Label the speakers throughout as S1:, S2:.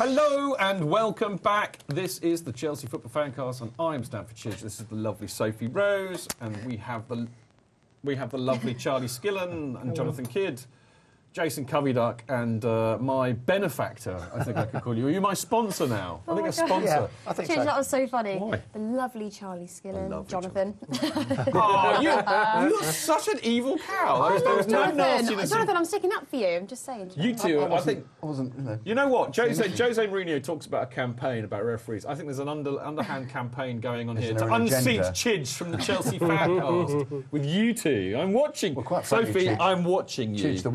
S1: Hello and welcome back. This is the Chelsea Football Fancast, and I'm Stamford Chidge. This is the lovely Sophie Rose, and we have the lovely Charlie Skillen and Jonathan Kydd, Jason Coveyduck, and my benefactor, I think I could call you. Are you my sponsor now? I think a sponsor.
S2: Yeah, I think
S3: Chidge,
S2: so.
S3: that was so funny.
S1: Why?
S3: The lovely Charlie Skillen, Jonathan.
S1: Oh, you're such an evil cow. There was no nastiness.
S3: Jonathan, I'm sticking up for you. I'm just saying.
S1: You two, I think.
S2: I wasn't,
S1: You know what? Jose Mourinho talks about a campaign about referees. I think there's an underhand campaign going on here to unseat Chidge from the Chelsea Fancast with you two. I'm watching.
S2: Well, quite frankly,
S1: Sophie,
S2: Chidge,
S1: I'm watching you.
S2: Chidge, the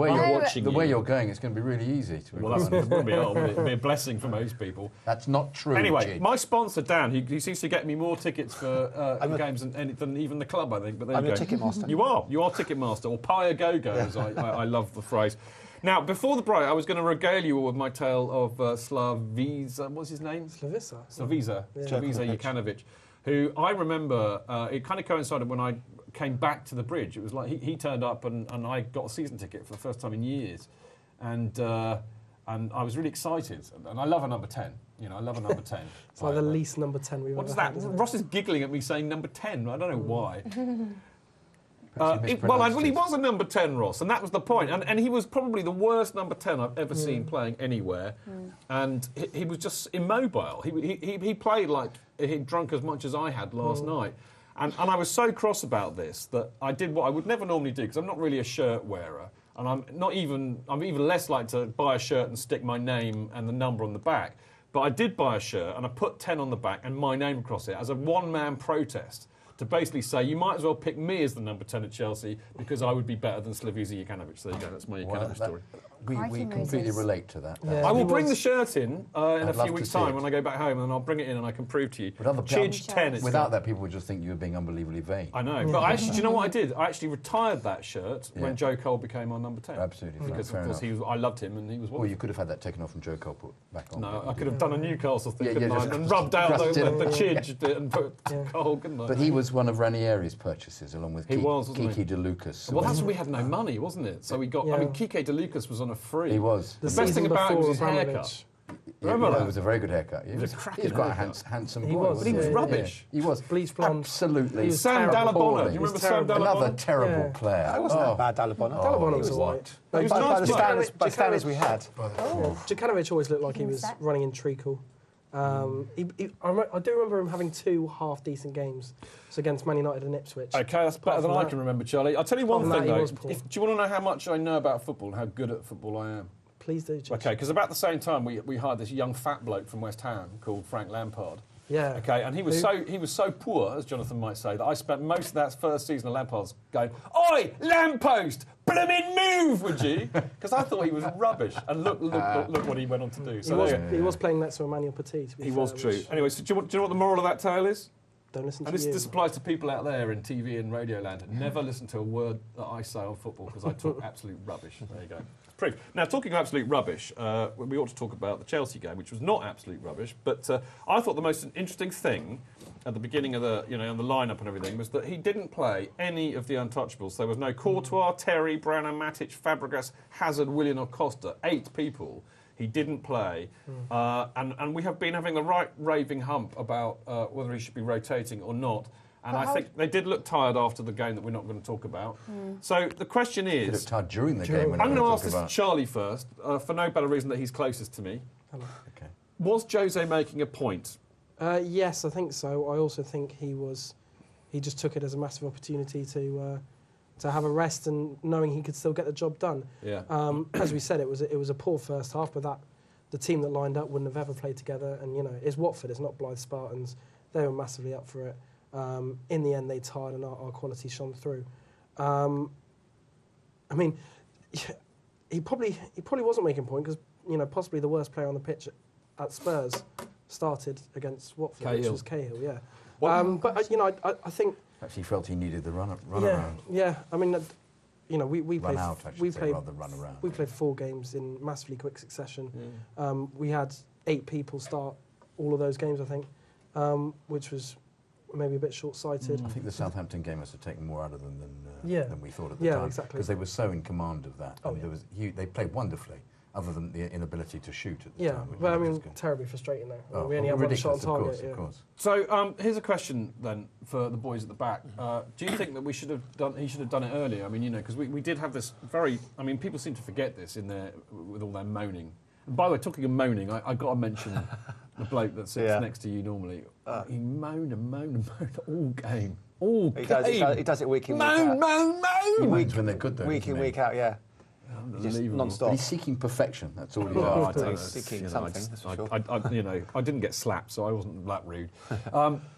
S2: way you're going, it's going to be really easy.
S1: Well, that'll be a blessing for most people.
S2: That's not true.
S1: Anyway,
S2: Chidge.
S1: my sponsor, Dan, he seems to get me more tickets for games than even the club, I think. But
S4: I'm your ticket master.
S1: You are ticket master, or pie a go-go, as I love the phrase. Now, before the break, I was going to regale you all with my tale of Slaviza. What's his name? Slaviza Jukanovic, who I remember. It kind of coincided when I came back to the bridge. It was like he turned up and I got a season ticket for the first time in years, and I was really excited. And I love a number 10. You know, I love a number 10.
S5: It's like the least number 10 we've ever had.
S1: What is that? Ross is giggling at me saying number 10. I don't know why. He was a number 10, Ross, and that was the point. And he was probably the worst number 10 I've ever seen playing anywhere. And he was just immobile. He played like he'd drunk as much as I had last night. And I was so cross about this that I did what I would never normally do, because I'm not really a shirt wearer. And I'm even less like to buy a shirt and stick my name and the number on the back. But I did buy a shirt and I put 10 on the back and my name across it as a one-man protest to basically say, you might as well pick me as the number 10 at Chelsea because I would be better than Slaviza Jukanovic. So there you go, that's my Jukanovic story.
S2: We completely relate to that.
S5: Yeah.
S1: I will bring the shirt in a few weeks' time when I go back home, and I'll bring it in and I can prove to you. Chidge 10 is
S2: without that, people would just think you were being unbelievably vain.
S1: I know, but actually, do you know what I did? I actually retired that shirt when Joe Cole became our number 10.
S2: Absolutely.
S1: Because,
S2: fair
S1: of course,
S2: enough.
S1: I loved him and he was wonderful.
S2: Well, you could have had that taken off from Joe Cole, put back on.
S1: No, I could have done a Newcastle thing,
S2: Yeah,
S1: and rubbed out the Chidge bit and put Cole, couldn't I?
S2: But he was one of Ranieri's purchases, along with Kiki De Lucas.
S1: Well, that's when we had no money, wasn't it? So we got. I mean, Kike De Lucas was on a free.
S2: He was.
S1: The best thing about him was his haircut. Remember that?
S2: It was a very good haircut. He was quite a handsome boy.
S1: But he was rubbish.
S2: He was.
S5: Bleach blonde.
S2: Absolutely.
S1: Sam Dallabonna. Do you remember Sam Dallabonna?
S2: Another terrible player.
S4: That wasn't that bad, Dallabonna.
S5: Dallabonna was all right.
S4: By the standards we had.
S5: Jukanovic always looked like he was running in treacle. I do remember him having 2 half-decent games. So against Man United and Ipswich.
S1: OK, that's better than I can remember, Charlie. I'll tell you one thing, though. Do you want to know how much I know about football and how good at football I am?
S5: Please do, Chidge.
S1: OK, because about the same time, we hired this young fat bloke from West Ham called Frank Lampard.
S5: Yeah.
S1: OK, and he was so poor, as Jonathan might say, that I spent most of that first season of Lampard's going, "Oi, lamppost, bloomin' move, would you?" Because I thought he was rubbish. And look what he went on to do. So
S5: he was playing next to Emmanuel Petit.
S1: He was true. Anyway, so do you know what the moral of that tale is?
S5: Don't listen to
S1: this applies to people out there in TV and radio land. Never listen to a word that I say on football because I talk absolute rubbish. There you go. Proof. Now, talking of absolute rubbish, we ought to talk about the Chelsea game, which was not absolute rubbish. But I thought the most interesting thing at the beginning of the lineup and everything was that he didn't play any of the untouchables. There was no Courtois, Terry, Brannan, Matic, Fabregas, Hazard, Willian or Costa. 8 people. He didn't play, and we have been having the right raving hump about whether he should be rotating or not. And I think they did look tired after the game that we're not going to talk about. So the question is...
S2: They looked tired during the game.
S1: I'm going to ask this to Charlie first, for no better reason that he's closest to me.
S2: Okay.
S1: Was Jose making a point?
S5: Yes, I think so. I also think he just took it as a massive opportunity to have a rest and knowing he could still get the job done.
S1: Yeah.
S5: As we said, it was a poor first half, but the team that lined up wouldn't have ever played together. And it's Watford, it's not Blythe Spartans. They were massively up for it. In the end, they tied, and our quality shone through. I mean, he probably wasn't making a point because possibly the worst player on the pitch at Spurs started against Watford, which was Cahill. Yeah. But I think.
S2: Perhaps he felt he needed the run around.
S5: Yeah. I mean, we
S2: run
S5: played.
S2: Out,
S5: we played
S2: rather than run around.
S5: We played 4 games in massively quick succession. We had 8 people start all of those games, I think, which was maybe a bit short-sighted.
S2: I think the Southampton game must have taken more out of them than we thought at the time.
S5: Exactly.
S2: Because they were so in command of that. They played wonderfully. other than the inability to shoot at the time.
S5: But I mean, terribly frustrating though. We only have one shot on target.
S2: Of course.
S1: So here's a question then for the boys at the back. Do you think that he should have done it earlier? I mean, because we did have this very. I mean, people seem to forget this with all their moaning. And by the way, talking of moaning, I got to mention the bloke that sits next to you normally. He moaned all game.
S4: He does it week in, week out.
S1: Moan.
S2: He moans when they're good, though.
S4: Week in, week out, yeah. Just non-stop.
S2: He's seeking perfection. That's all he's
S4: after. He's seeking something. That's for sure.
S1: I didn't get slapped, so I wasn't that rude.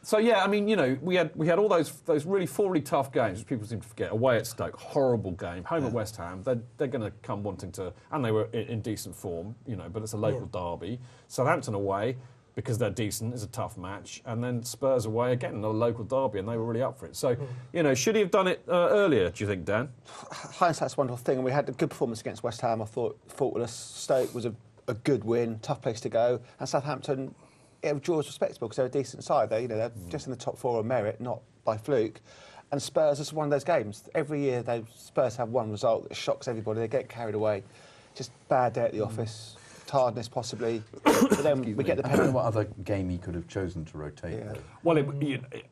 S1: So yeah, I mean, we had all those really 40 tough games, which people seem to forget. Away at Stoke, horrible game. Home at West Ham, they're going to come wanting to, and they were in decent form, but it's a local derby. Southampton away, because they're decent, is a tough match, and then Spurs away again, another local derby, and they were really up for it. So, should he have done it earlier, do you think, Dan?
S4: Hindsight's a wonderful thing, and we had a good performance against West Ham. I thought faultless. Stoke was a good win, tough place to go, and Southampton, draw was respectable because they're a decent side. They're just in the top 4 on merit, not by fluke. And Spurs is one of those games. Every year, Spurs have one result that shocks everybody. They get carried away. Just bad day at the office. Tiredness possibly, but then we get the penalty.
S2: I don't know what other game he could have chosen to rotate.
S4: Yeah.
S1: Well,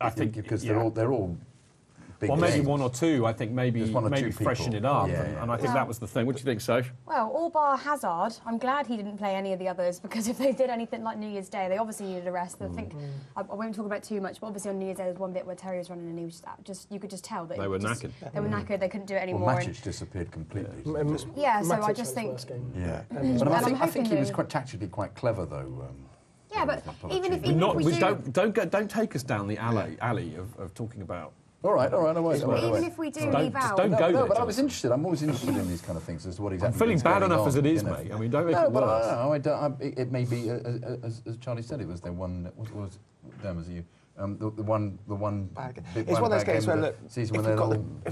S1: I think
S2: because they're all big
S1: maybe
S2: games.
S1: one or two. I think maybe freshen it up, and I think that was the thing. What do you think, Soph?
S3: Well, all bar Hazard. I'm glad he didn't play any of the others because if they did anything like New Year's Day, they obviously needed a rest. I think I won't talk about it too much, but obviously on New Year's Day there was one bit where Terry was running and he was just you could just tell that
S1: they were knackered.
S3: They were knackered. They couldn't do it anymore.
S2: Well, Matic disappeared completely.
S3: Yeah, so I just think.
S2: But I think he was tactically quite clever though.
S3: Yeah, but even if
S1: don't take us down the alley of talking about.
S2: All right. I won't.
S3: Even if we do leave out.
S1: Don't go there.
S2: But I was interested. I'm always interested in these kind of things as to what exactly.
S1: I'm feeling bad enough as it is, mate. I mean, don't make it worse.
S2: I don't. It may be, as Charlie said, it was the one. What was them as you? The one.
S4: It's one of those games where look, if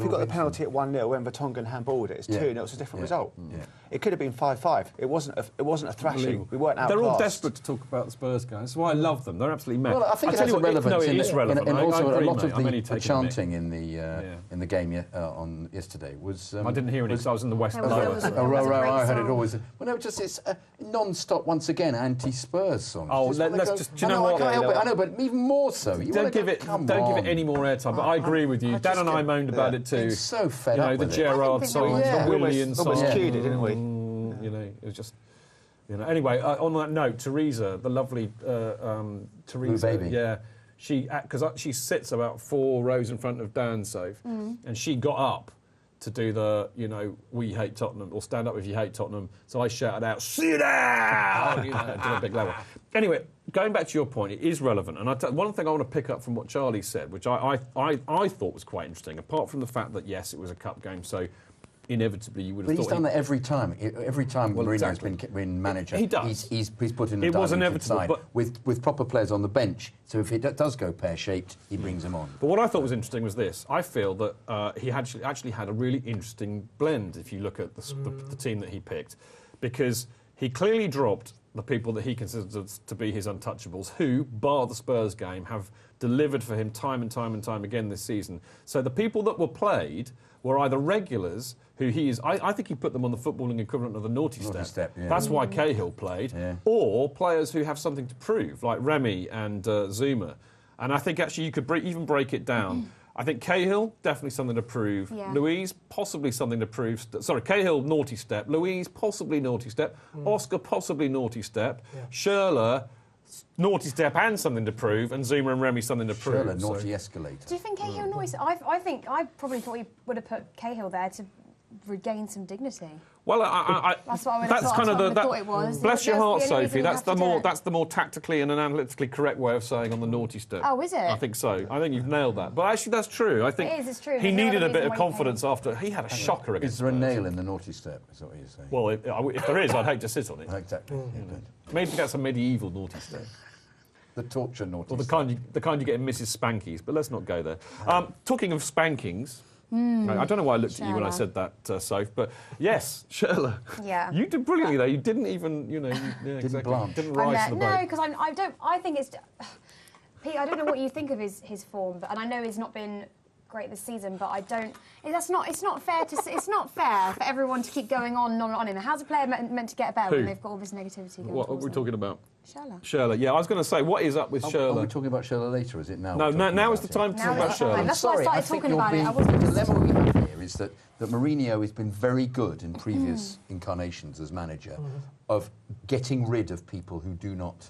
S4: you've got the penalty at 1-0 when Vertonghen handballed it, it's 2-0. It's a different result. Yeah. It could have been 5-5. It wasn't a thrashing. We weren't outclassed.
S1: They're all desperate to talk about the Spurs guys. That's why I love them. They're absolutely mad.
S2: Well, I think it has a relevance.
S1: No, it is relevant.
S2: And also
S1: a
S2: lot of the chanting in the game on yesterday was.
S1: I didn't hear it because I was in the West.
S2: I heard it always. Well, no, just it's non-stop once again anti-Spurs songs.
S1: Oh, let's just. Do you know what?
S2: I know, but even more so.
S1: Don't give it any more airtime. But I agree with you. Dan and I moaned about it too.
S2: It's so fed up.
S1: The Gerrard songs, the Willian songs.
S4: Almost cued it, didn't we?
S1: It was just. Anyway, on that note, Teresa, the lovely Teresa,
S2: baby.
S1: because she sits about 4 rows in front of Dan, Soph, and she got up to do the, we hate Tottenham, or stand up if you hate Tottenham. So I shouted out, sit down, did a big level. Anyway, going back to your point, it is relevant, and one thing I want to pick up from what Charlie said, which I thought was quite interesting, apart from the fact that yes, it was a cup game, so. Inevitably, you would have thought.
S2: But he's done that every time. Every time Mourinho's been manager,
S1: he does.
S2: He's put in the diluted side with proper players on the bench. So if it does go pear-shaped, he brings them on.
S1: But what I thought was interesting was this. I feel that he actually had a really interesting blend if you look at the team that he picked, because he clearly dropped the people that he considers to be his untouchables, who, bar the Spurs game, have delivered for him time and time and time again this season. So the people that were played were either regulars, who he is. I think he put them on the footballing equivalent of the naughty step.
S2: Yeah.
S1: That's why Cahill played. Yeah. Or players who have something to prove, like Remy and Zuma. And I think actually you could even break it down. I think Cahill, definitely something to prove. Yeah. Louise, possibly something to prove. Sorry, Cahill, naughty step. Louise, possibly naughty step. Oscar, possibly naughty step. Yeah. Schurrle, naughty step and something to prove, and Zuma and Remy something to prove.
S2: Schurrle, naughty escalator.
S3: Do you think Cahill naughty? I think I probably thought he would have put Cahill there to regain some dignity.
S1: Well,
S3: that's what I would have
S1: that's kind of the.
S3: thought it was.
S1: Bless your heart, Sophie. That's the more tactically and an analytically correct way of saying on the naughty step.
S3: Oh, is it?
S1: I think so. I think you've nailed that. But actually, that's true. I think
S3: it's true.
S1: He needed a bit of confidence after he had a shocker against.
S2: Is there a nail in the naughty step? Is that what you're saying?
S1: Well, if there is, I'd hate to sit on it.
S2: Exactly.
S1: Maybe that's a medieval naughty step.
S2: The torture naughty.
S1: Or the kind you get in Mrs. Spanky's, but let's not go there. Talking of spankings. I don't know why I looked at you when I said that, Soph, but yes, Schurrle.
S3: Yeah.
S1: You did brilliantly there. You didn't even,
S2: didn't blanch.
S1: Didn't rise to the boat.
S3: No, because I think it's... Pete, I don't know what you think of his form, and I know he's not been great this season, but I don't. It's not fair it's not fair for everyone to keep going on and on and on him. How's a player meant to get better when they've got all this negativity going?
S1: What are we talking about?
S3: Schurrle.
S1: Yeah, I was going to say, what is up with Schurrle?
S2: Are we talking about Schurrle later, is it now?
S1: No, now is the time to talk about Schurrle.
S3: That's why I started talking about it.
S2: The dilemma we have here is that Mourinho has been very good in previous incarnations as manager of getting rid of people who do not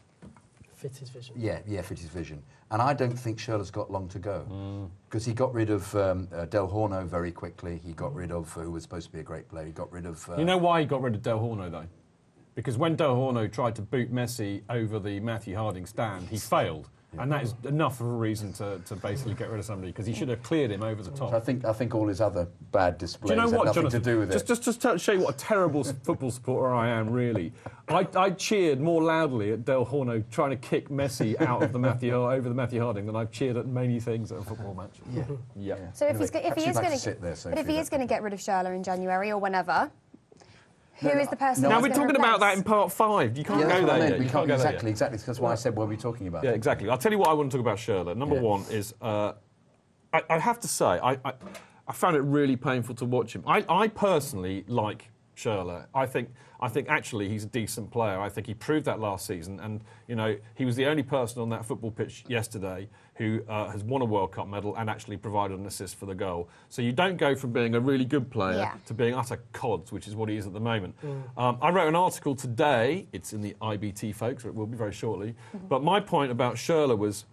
S5: fit his vision.
S2: Yeah, fit his vision. And I don't think Schurrle's got long to go because he got rid of Del Horno very quickly. He got rid of who was supposed to be a great player. He got rid of.
S1: You know why he got rid of Del Horno though? Because when Del Horno tried to boot Messi over the Matthew Harding stand, he failed. Yeah. And that is enough of a reason to basically get rid of somebody, because he should have cleared him over the top.
S2: So I think all his other bad displays
S1: had nothing
S2: Jonathan, to do with it.
S1: Just to show you what a terrible football supporter I am, really. I cheered more loudly at Del Horno trying to kick Messi out of over the Matthew Harding than I've cheered at many things at a football match. Yeah.
S3: So if he is going to get rid of Schurrle in January or whenever. Who is the person?
S1: Now we're talking about that in part 5. You can't go there yet.
S2: We can't exactly. That's why I said what we're talking about.
S1: Yeah, exactly. I'll tell you what I want to talk about Schurrle. Number one is I have to say I found it really painful to watch him. I personally like Schurrle. I think actually he's a decent player. I think he proved that last season, and he was the only person on that football pitch yesterday who has won a World Cup medal and actually provided an assist for the goal. So you don't go from being a really good player to being utter cods, which is what he is at the moment. I wrote an article today. It's in the IBT, folks, or it will be very shortly. But my point about Schurrle was,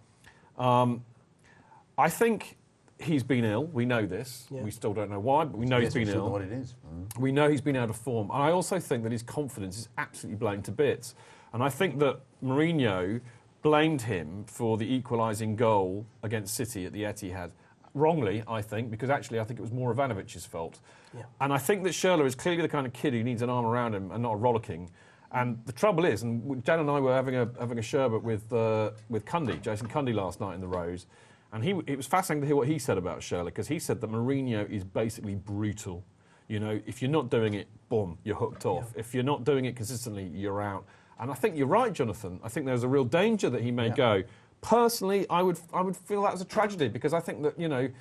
S1: I think he's been ill. We know this. We still don't know why, but we know he's been ill.
S2: What it is.
S1: We know he's been out of form. And I also think that his confidence is absolutely blown to bits. And I think that Mourinho blamed him for the equalising goal against City at the Etihad. Wrongly, I think, because actually I think it was more Ivanovic's fault. Yeah. And I think that Schurrle is clearly the kind of kid who needs an arm around him and not a rollicking. And the trouble is, and Jan and I were having a sherbet with Cundy, Jason Cundy, last night in the Rose, and it was fascinating to hear what he said about Schurrle, because he said that Mourinho is basically brutal. If you're not doing it, boom, you're hooked off. Yeah. If you're not doing it consistently, you're out. And I think you're right, Jonathan. I think there's a real danger that he may go. Personally, I would feel that as a tragedy, because I think that,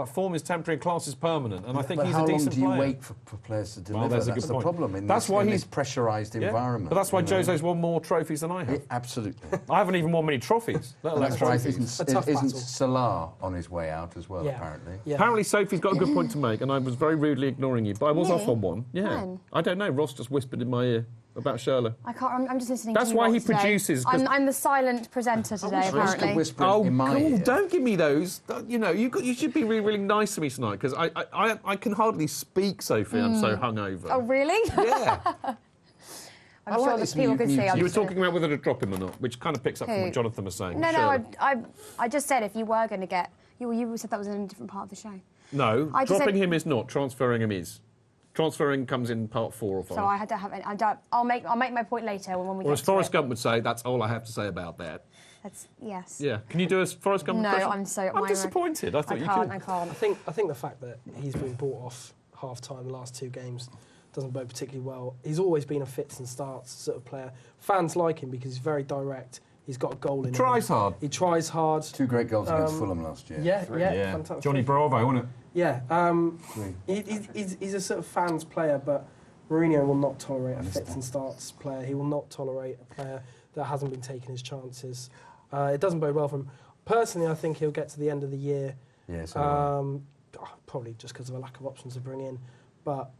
S1: form is temporary and class is permanent, and I think he's a decent player.
S2: How long do you wait for players to deliver?
S1: Well,
S2: that's the problem in this pressurised environment.
S1: But that's why Jose's won more trophies than I have.
S2: Absolutely.
S1: I haven't even won many trophies.
S2: That's why isn't Salah on his way out as well, apparently?
S1: Yeah. Apparently Sophie's got a good point to make, and I was very rudely ignoring you, but I was off on one. Yeah.
S3: When?
S1: I don't know. Ross just whispered in my ear about Schurrle.
S3: I'm just listening.
S1: That's
S3: to you
S1: why he
S3: today.
S1: produces.
S3: I'm the silent presenter today, apparently.
S1: Don't give me those. You should be really, really nice to me tonight, because I can hardly speak, Sophie. I'm so hungover.
S3: Oh, really?
S1: Yeah.
S3: I'm sure that people could see.
S1: You were talking about whether to drop him or not, which kind of picks up from what Jonathan was saying.
S3: No, I just said if you were going to get... You said that was in a different part of the show.
S1: No, dropping him is not. Transferring him is. Transferring comes in part 4 or 5.
S3: So I had to have... I'll make my point later when we get to it.
S1: Or as Forrest Gump would say, that's all I have to say about that.
S3: Yes.
S1: Yeah. Can you do a Forrest Gump impression?
S3: No, I'm
S1: disappointed. I thought you could.
S3: I can't.
S5: I think the fact that he's been bought off half-time the last 2 games doesn't bode particularly well. He's always been a fits and starts sort of player. Fans like him because he's very direct. He's got a goal in him.
S1: He
S5: tries hard.
S2: 2 great goals against Fulham last year.
S5: Yeah, fantastic.
S1: Johnny Bravo, wasn't it?
S5: Yeah. He's a sort of fans player, but Mourinho will not tolerate a fits and starts player. He will not tolerate a player that hasn't been taking his chances. It doesn't bode well for him. Personally, I think he'll get to the end of the year.
S2: Yeah,
S5: probably just because of a lack of options to bring in. But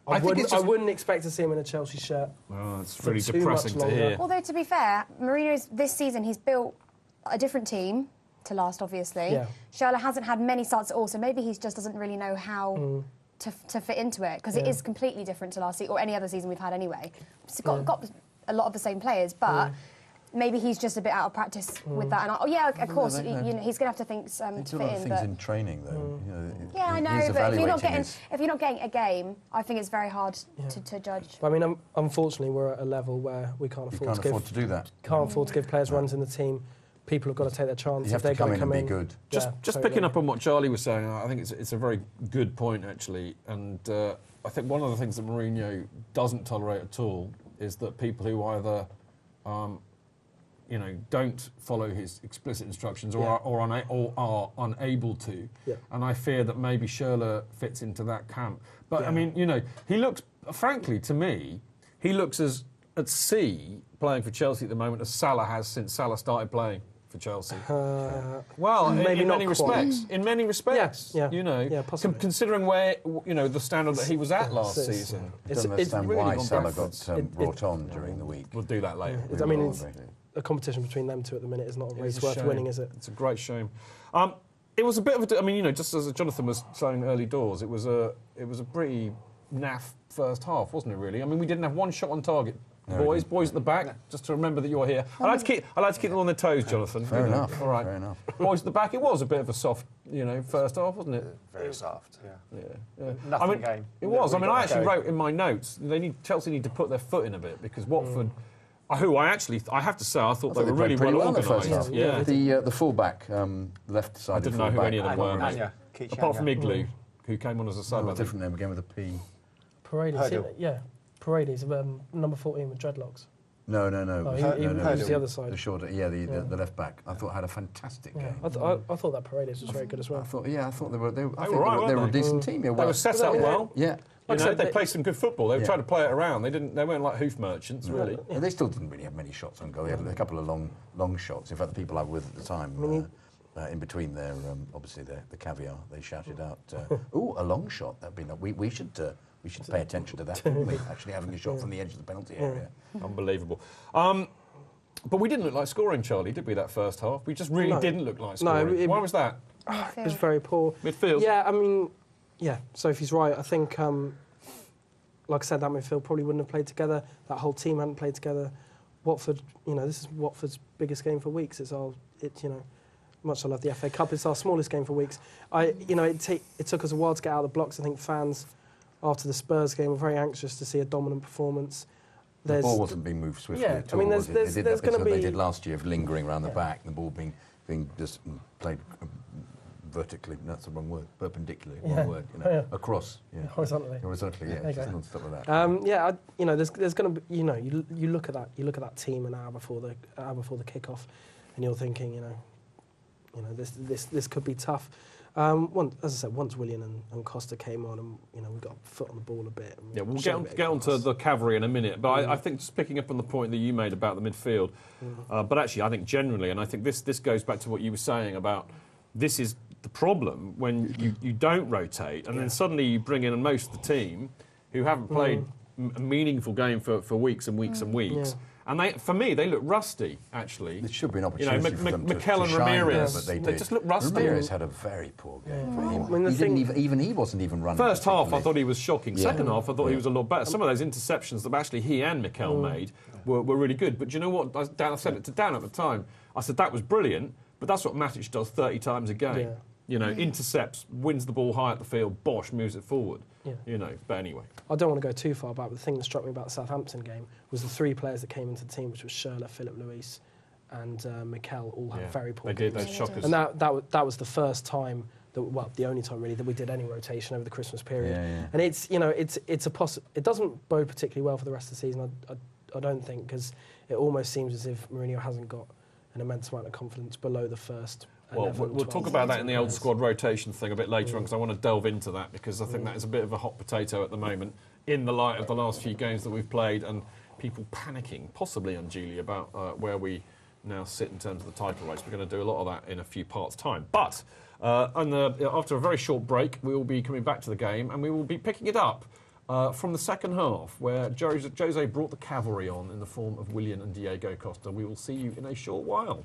S5: I wouldn't expect to see him in a Chelsea shirt.
S1: Oh, it's really depressing to hear.
S3: Although, to be fair, Mourinho's this season, he's built a different team to last, obviously. Yeah. Schurrle hasn't had many starts at all, so maybe he just doesn't really know how to fit into it, because it is completely different to last season, or any other season we've had anyway. It's got a lot of the same players, but... Maybe he's just a bit out of practice with that. And of course, he's going to have to think to fit in.
S2: Do a lot of things in training, though.
S3: I know, but if you're not getting a game, I think it's very hard to judge.
S5: But, I mean, unfortunately, we're at a level where we can't afford to
S2: do that.
S5: Can't afford to give players runs in the team. People have got to take their chance if they're going to come in.
S2: Be good.
S1: Just picking up on what Charlie was saying, I think it's a very good point, actually. And I think one of the things that Mourinho doesn't tolerate at all is that people who either don't follow his explicit instructions or are unable to.
S5: Yeah.
S1: And I fear that maybe Schurrle fits into that camp. But I mean, he looks, frankly, to me, he looks as at sea playing for Chelsea at the moment as Salah has since Salah started playing for Chelsea. Well,
S5: maybe
S1: in
S5: not
S1: many
S5: quite.
S1: respects. In many respects.
S5: Yeah, possibly.
S1: Considering where, the standard that he was at last season.
S2: I don't understand why
S1: really
S2: Salah
S1: backwards.
S2: got brought on during the week.
S1: We'll do that later.
S5: It's a competition between them two at the minute is not a race worth winning, is it?
S1: It's a great shame. It was a bit of a, just as Jonathan was saying early doors, it was a pretty naff first half, wasn't it? Really. I mean, we didn't have one shot on target. Boys at the back, just to remember that you're here. I like to keep them on their toes, Jonathan.
S2: Fair enough.
S1: All right.
S2: Fair enough.
S1: Boys at the back. It was a bit of a soft, first half, wasn't it?
S4: Very soft.
S1: Yeah.
S4: Nothing game.
S1: It was. I actually wrote in my notes Chelsea need to put their foot in a bit because Watford, who I have to say I thought they were really well organised.
S2: Yeah. The fullback, left side.
S1: I didn't know who any of them were. Apart from Igloo, who came on as a sub.
S2: Different name again with a P.
S5: Paredes, Paredes, number 14 with dreadlocks.
S2: No.
S5: He was the other side.
S2: The shorter, the left back. I thought had a fantastic game.
S5: I thought that Paredes was very good as well.
S2: I thought they were
S1: a
S2: decent team.
S1: They were set up well.
S2: Yeah.
S1: Like I said, they played some good football. They were trying to play it around. They weren't like hoof merchants, really.
S2: Yeah. They still didn't really have many shots on goal. They had a couple of long shots. In fact, the people I was with at the time, in between their obviously the caviar, they shouted out, "Ooh, a long shot! That'd be we should pay attention to that, wouldn't we? Actually having a shot from the edge of the penalty area.
S1: Unbelievable. But we didn't look like scoring, Charlie, did we, that first half? We just really didn't look like scoring.
S5: No,
S1: why was that?
S5: It was very poor.
S1: Midfield?
S5: Yeah, Sophie's right. I think, like I said, that midfield probably wouldn't have played together. That whole team hadn't played together. Watford, this is Watford's biggest game for weeks. Much I love the FA Cup, it's our smallest game for weeks. It took us a while to get out of the blocks. I think fans, after the Spurs game, were very anxious to see a dominant performance.
S2: The ball wasn't being moved swiftly at all.
S5: There's going to be...
S2: They did last year of lingering around the back, the ball being just played vertically, that's the wrong word, perpendicularly, wrong word, across. Yeah.
S5: Horizontally.
S2: Horizontally, just non-stop with that.
S5: There's going to be, you look at that team an hour before the kickoff, and you're thinking, this could be tough. As I said, once Willian and Costa came on, and we got a foot on the ball a bit.
S1: Yeah, we'll get onto the cavalry in a minute. But I think just picking up on the point that you made about the midfield, but actually I think generally, and I think this goes back to what you were saying about this is the problem when you don't rotate, and then suddenly you bring in most of the team who haven't played a meaningful game for weeks and weeks and weeks. Yeah. And for me, they look rusty, actually.
S2: It should be an opportunity for them to shine
S1: Ramirez,
S2: there, but they
S1: just look rusty.
S2: Ramirez had a very poor game for him. He wasn't even running.
S1: First half, I thought he was shocking. Second half, I thought he was a lot better. Some of those interceptions that actually he and Mikel made were really good. But do you know what? I said it to Dan at the time. I said, that was brilliant, but that's what Matic does 30 times a game. Yeah. Intercepts, wins the ball high at the field, Bosch moves it forward. Yeah. But anyway.
S5: I don't want to go too far back, but the thing that struck me about the Southampton game was the three players that came into the team, which was Schurrle, Philip Luis and Mikel, all had very poor games.
S1: They did, those shockers.
S5: And that was the first time, the only time really, that we did any rotation over the Christmas period.
S2: Yeah.
S5: And it doesn't bode particularly well for the rest of the season, I don't think, because it almost seems as if Mourinho hasn't got an immense amount of confidence below the first.
S1: Well, we'll talk about that in the old squad rotation thing a bit later on, because I want to delve into that, because I think that is a bit of a hot potato at the moment in the light of the last few games that we've played and people panicking, possibly unduly, about where we now sit in terms of the title race. We're going to do a lot of that in a few parts' time. But after a very short break, we will be coming back to the game and we will be picking it up from the second half, where Jose brought the cavalry on in the form of Willian and Diego Costa. We will see you in a short while.